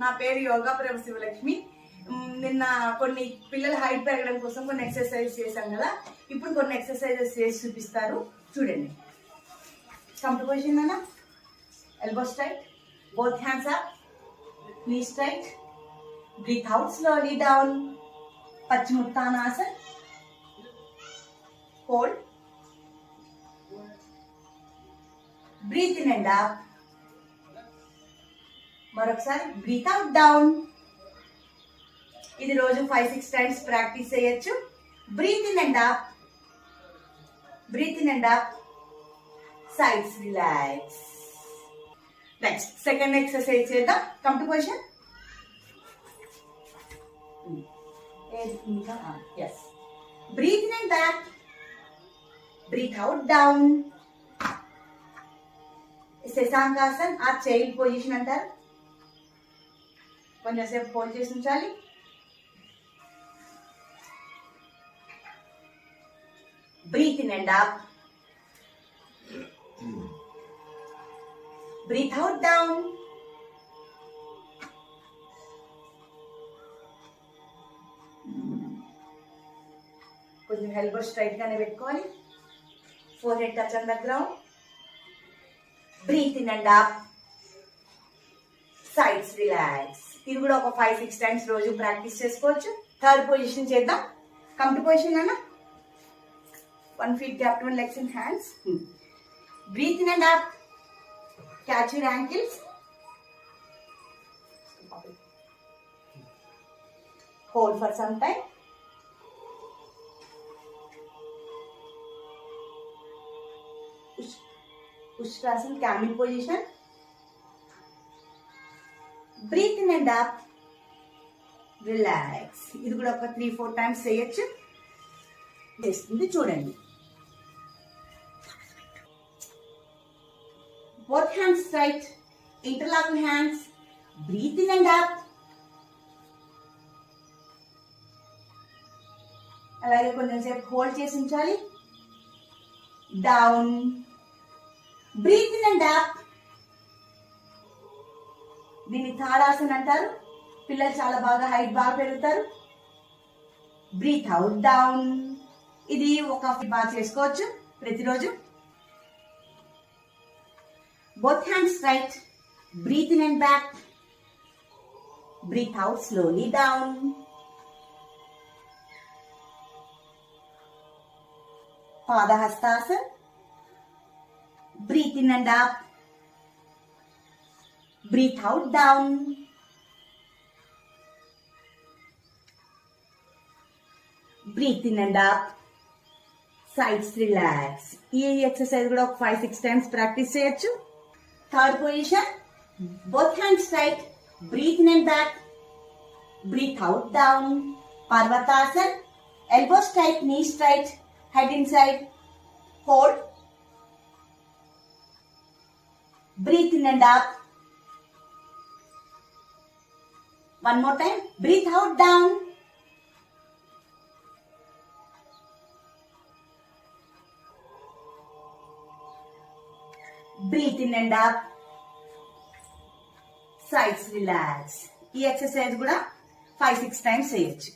నా పేరు యోగా ప్రభ శివలక్ష్మి. నిన్న కొన్ని పిల్లల హైట్ పెరగడం కోసం కొన్ని ఎక్సర్సైజ్ చేశాం కదా, ఇప్పుడు కొన్ని ఎక్సర్సైజెస్ చేసి చూపిస్తారు చూడండి. కంప్యూటర్ పొజిషన్ అన్న, elbow straight, both hands up, knees straight, breathe out slowly down, Paschimottanasana, hold, breathe in and up, మరొకసారి breathe out down. ఇది రోజు 5-6 టైమ్స్ ప్రాక్టీస్ చేయొచ్చు. breathe in and up, breathe in and up, sides relax. Next, second exercise చేద్దాం. Come to position. Yes. Breathe in and back. Breathe out down. శశాంకాసన్ ఆ child position అంటారు. కొంచెం సేపు hold చేసి ఉంచాలి. Breathe in and up. Breathe out down. కొంచెం elbow straight గానే పెట్టుకోవాలి. Forehead touch on the ground. Breathe in and up. Sides relax. ఇది కూడా ఒక 5-6 టైమ్స్ రోజు ప్రాక్టీస్ చేసుకోవచ్చు. థర్డ్ పొజిషన్ చేద్దాం. కమ్ టు పొజిషన్ అన్న. 1 feet gap between legs and hands. Breathe in and up. Catch your ankles. Hold for some time. Ustrasana, camel position. Breathe in and up. Relax. ఇది కూడా ఒక 3-4 times చేయొచ్చు. చేస్తుంది చూడండి. Both hands straight, interlocking hands. Breathe in and up. అలాగే కొంచెం సేపు hold చేసి ఉంచాలి. Down. Breathe in and up. దీన్ని తాడాసన అంటారు. పిల్లలు చాలా బాగా హైట్ బాగా పెరుగుతారు. Breathe out down. ఇది ఒక బాగా చేసుకోవచ్చు ప్రతిరోజు. Both hands straight. Breathe in and back. Breathe out slowly down. Padahastasana. Breathe in and up. Breathe out down. Breathe in and up. Sides relax. ఈ ఎక్సర్సైజ్ కూడా ఒక 5-6 టైమ్స్ ప్రాక్టీస్ చేయొచ్చు. Third position. Both hands straight. Breathe in and back. Breathe out down. Parvatasana. Elbows straight, knees straight, head inside. Hold. Breathe in and up. One more time. Breathe out down. Breathe in and up. Sides relax. ఈ exercise కూడా 5-6 times చేయొచ్చు.